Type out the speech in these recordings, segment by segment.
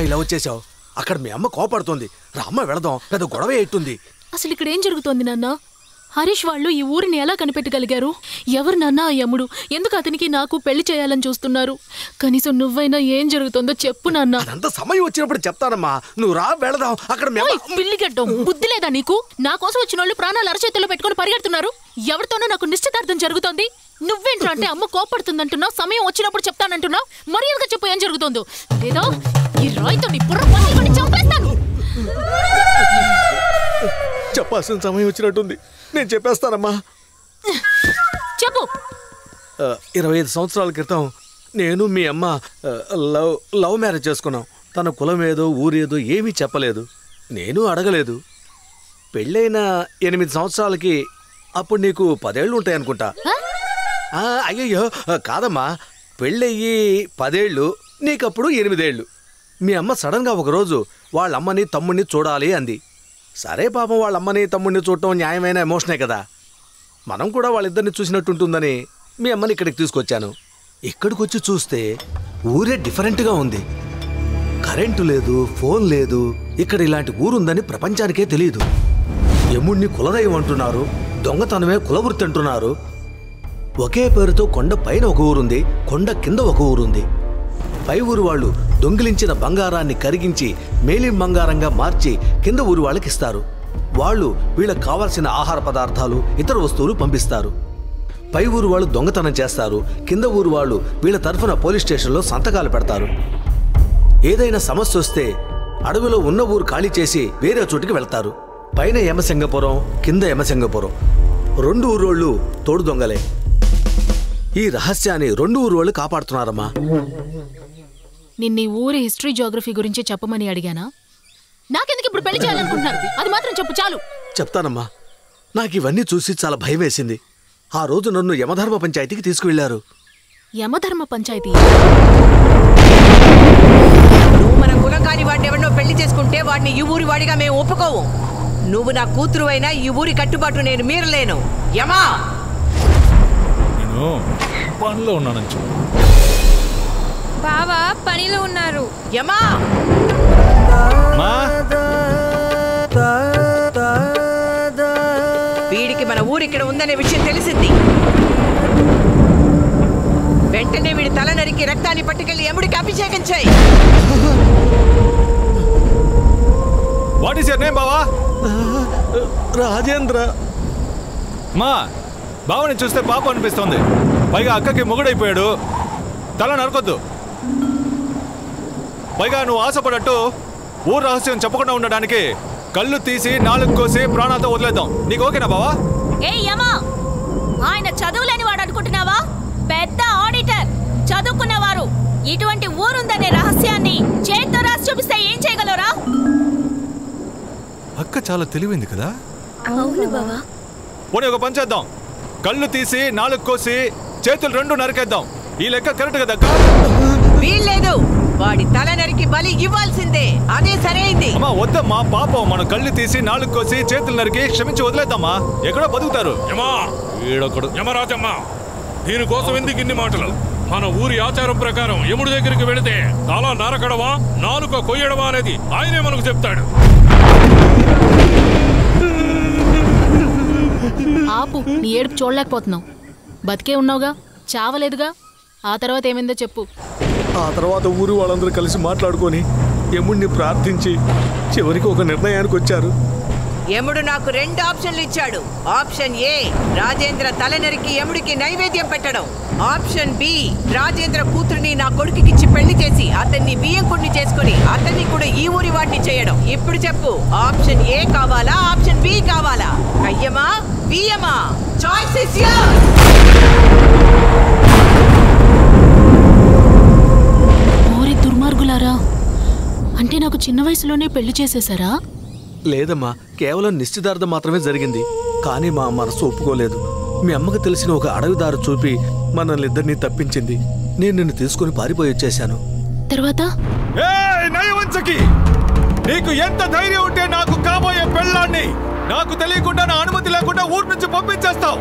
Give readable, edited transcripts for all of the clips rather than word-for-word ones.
ఏంటమ్మా ఇలా వచ్చేసావు? అక్కడ మీ అమ్మ కోపడుతోంది. రామ్మ వెళదాం, పెద్ద గొడవ ఎట్టుంది. అసలు ఇక్కడ ఏం జరుగుతోంది నాన్న? హరీష్ వాళ్ళు ఈ ఊరిని ఎలా కనిపెట్టగలిగారు? ఎవరు నాన్న ఆ యముడు? ఎందుకు అతనికి నాకు పెళ్లి చేయాలని చూస్తున్నారు? కనీసం నువ్వైనా ఏం జరుగుతుందో చెప్పు నాన్న. అంత సమయం వచ్చినప్పుడు చెప్తానమ్మా, నువ్వు రా వెళదాం. అక్కడ పిల్లిగడ్డం బుద్ధి లేదా నీకు? నా కోసం వచ్చిన వాళ్ళు ప్రాణాలు అరచేతుల్లో పెట్టుకుని పరిగెడుతున్నారు. ఎవరితోనో నాకు నిశ్చితార్థం జరుగుతోంది. నువ్వేంట్రా అంటే అమ్మ కోపడుతుందంటున్నావు, సమయం వచ్చినప్పుడు చెప్తానంటున్నావు. మర్యాదగా చెప్పు ఏం జరుగుతుందో, లేదా ఈ రాయితో నీ బుర్ర పగిలికొని చంపేస్తాను. చెప్పాల్సిన సమయం వచ్చినట్టుంది, నేను చెప్పేస్తానమ్మా. చెప్పు. 25 సంవత్సరాల క్రితం నేను మీ అమ్మ లవ్ మ్యారేజ్ చేసుకున్నాం. తన కులం ఏదో ఊరేదో ఏమీ చెప్పలేదు, నేను అడగలేదు. పెళ్ళైన 8 సంవత్సరాలకి అప్పుడు నీకు 10 ఏళ్ళు ఉంటాయనుకుంటా. అయ్యయ్యో కాదమ్మా, పెళ్ళయ్యి 10 ఏళ్ళు, నీకప్పుడు 8 ఏళ్ళు. మీ అమ్మ సడన్గా ఒకరోజు వాళ్ళమ్మని తమ్ముడిని చూడాలి అంది. సరే పాపం, వాళ్ళమ్మని తమ్ముడిని చూడటం న్యాయమైన ఎమోషనే కదా. మనం కూడా వాళ్ళిద్దరిని చూసినట్టుంటుందని మీ అమ్మని ఇక్కడికి తీసుకొచ్చాను. ఇక్కడికి వచ్చి చూస్తే ఊరే డిఫరెంట్గా ఉంది. కరెంటు లేదు, ఫోన్ లేదు. ఇక్కడ ఇలాంటి ఊరుందని ప్రపంచానికే తెలియదు. యముడిని కులదైవం అంటున్నారు, దొంగతనమే కులవృత్తి అంటున్నారు. ఒకే పేరుతో కొండ పైన ఒక ఊరుంది, కొండ కింద ఒక ఊరుంది. పై ఊరు వాళ్ళు దొంగిలించిన బంగారాన్ని కరిగించి మేలిం బంగారంగా మార్చి కింద ఊరు వాళ్ళకి ఇస్తారు. వాళ్ళు వీళ్ళకి కావాల్సిన ఆహార పదార్థాలు, ఇతర వస్తువులు పంపిస్తారు. పై ఊరు వాళ్ళు దొంగతనం చేస్తారు, కింద ఊరు వాళ్ళు వీళ్ళ తరఫున పోలీస్ స్టేషన్లో సంతకాలు పెడతారు. ఏదైనా సమస్య వస్తే అడవిలో ఉన్న ఊరు ఖాళీ చేసి వేరే చోటికి వెళ్తారు. పైన యమసింగపురం, కింద యమసింగపురం. 2 ఊరోళ్ళు తోడు దొంగలే. ఈ రహస్యాన్ని 2 ఊరోళ్ళు కాపాడుతున్నారమ్మా. నిన్న ఊరి హిస్టరీ జియోగ్రఫీ గురించి చెప్పమని అడిగానా? నాకెందుకు ఇప్పుడు పెళ్లి చేయాలనుకుంటున్నారు? అది మాత్రం చెప్పు చాలు. చెప్తానమ్మా. నాకు ఇవన్నీ చూసి చాలా భయం వేసింది. ఆ రోజు నన్ను యమధర్మ పంచాయతీకి తీసుకువెళ్లారు. యమధర్మ పంచాయతీ? నువ్వు మన కులం కాని వాడిని ఎవరినో పెళ్లి చేసుకుంటే వాడిని ఈ ఊరి వాడిగా మేము ఒప్పుకోవు. నువ్వు నా కూతురు అయినా ఈ ఊరి కట్టుబాటు నేను మీరలేను. యమా, నేను పనిలో ఉన్నాను. బావా పనిలో ఉన్నారు. యమా, వీడికి మన ఊరు ఇక్కడ ఉందనే విషయం తెలిసింది. వెంటనే వీడి తల నరికి రక్తాన్ని పట్టుకెళ్లి యముడికి అభిషేకం చేయి. వాట్ ఈస్ యువర్ నేమ్ బావా? రాజేంద్ర. మా బావని చూస్తే పాప అనిపిస్తోంది. పైగా అక్కకి మొగుడైపోయాడు. తల నరకొద్దు. పైగా నువ్వు ఆశపడట్టు ఊరు రహస్యం చెప్పకుండా ఉండడానికి కళ్ళు తీసి 4 కోసి ప్రాణాలతో వదిలేద్దాం. నీకు ఓకేనా బావా? ఏ యమా, ఆయన చదువులేని వాడు అనుకుంటున్నావా? పెద్ద ఆడిటర్, చదువుకున్నవారు. ఇటువంటి ఊరుందనే రహస్యాన్ని చేత్తో రాసి చూపిస్తే ఏం చేయగలరా? అక్క చాలా తెలివింది కదా. అవును బావా. పోనీ ఒక పని చేద్దాం, కళ్ళు తీసి 4 కోసి చేతులు 2 నరికేద్దాం. ఈ లెక్క కరెక్ట్ కదా అక్క? వీల్లేదు, వాడి తల నరికి బలి ఇవ్వాల్సిందే. అదే సరైంది. అమ్మా వద్దమ్మా, పాపం. మనం కళ్ళు తీసి 4 కోసి చేతులు నరికి క్షమించి వదిలేద్దామా? ఎక్కడో బతుకుతారు. యమరాజమ్మా, దీనికోసం ఎందుకు ఇన్ని మాటలు? మన ఊరి ఆచారం ప్రకారం యముడి దగ్గరికి వెళితే తల నరకడమా, నాలుక కొయ్యడమా అనేది ఆయనే మనకు చెప్తాడు. ఆపు, నీ ఏడుపు చూడలేకపోతున్నావు. బతికే ఉన్నావుగా, చావలేదుగా. ఆ తర్వాత ఏమైందో చెప్పు. ఆ తర్వాత ఊరు వాళ్ళందరూ కలిసి మాట్లాడుకొని యముడిని ప్రార్థించి చివరికి ఒక నిర్ణయానికి వచ్చారు. యముడు నాకు 2 ఆప్షన్లు ఇచ్చాడు. ఆప్షన్ ఏ, రాజేంద్ర తల నరికి యముడికి నైవేద్యం పెట్టడం. ఆప్షన్ బి, రాజేంద్ర కూతురిని నా కొడుకుకిచ్చి పెళ్లి చేసి అతన్ని బియ్యంకుడిని చేసుకుని అతన్ని కూడా ఈ ఊరి వాడిని చేయడం. ఇప్పుడు చెప్పు, ఆప్షన్ ఏ కావాలా, ఆప్షన్ బి కావాలా? అయ్యమా బియ్యమా? Choice is yours. ఓరి దుర్మార్గులారా, అంటే నాకు చిన్న వయసులోనే పెళ్లి చేసేశారా? లేదమ్మా, కేవలం నిశ్చితార్థం మాత్రమే జరిగింది. కానీ మా మనసు ఒప్పుకోలేదు. మీ అమ్మకు తెలిసిన ఒక అడవిదారు చూపి మనల్ని ఇద్దరిని తప్పించింది. నేను నిన్ను తీసుకుని పారిపోయి వచ్చేశాను. తర్వాత నీకు ఎంత ధైర్యం ఉంటే నాకు కాబోయే పెళ్ళాన్ని నాకు తెలియకుండా, నా అనుమతి లేకుండా ఊరు నుంచి పంపించేస్తావు?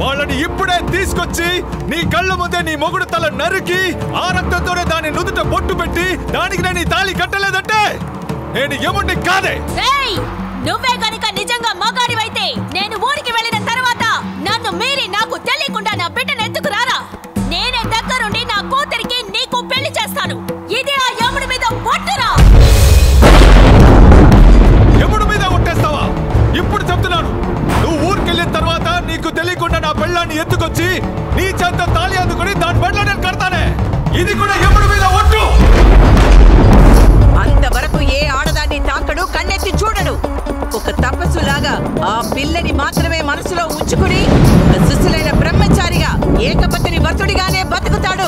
వాళ్ళని ఇప్పుడే తీసుకొచ్చి నీ కళ్ళ ముందే నీ మొగుడు తల నరికి ఆ రక్తంతోనే దాని నుదుట బొట్టు పెట్టి దానికి నేను ఈ తాళి కట్టలేదంటే నేను యముడిని కాదే. నువ్వే గనుక నిజంగా మగాడివైతే నేను ఊరికి వెళ్ళిన తర్వాత నన్ను మీరి నాకు తెలియకుండా నా బిడ్డను ఎత్తుకురారా. నేనే దగ్గరుండి నా కూతురికి నీకు పెళ్లి చేస్తాను. ఇది ఆ యముడి మీద పట్టురా. యముడి మీద కొట్టేస్తావా? ఇప్పుడు చెప్తున్నాను, నువ్వు ఊరికెళ్ళిన తర్వాత నీకు తెలియకుండా నా పెళ్ళాన్ని ఎత్తుకొచ్చి నీ చేత తాళి అందుకుని దాని పెళ్ళ నేను కడతానే. ఇది కూడా యముడి మీద ఒట్టు. అంతవరకు ఏ ఆడదాన్ని తాకడు, కన్నెత్తి చూడడు. ఒక తపస్సులాగా ఆ పిల్లని మాత్రమే మనసులో ఉంచుకుని సుశీలైన బ్రహ్మచారిగా ఏకపత్ని వసుడిగానే బతుకుతాడు.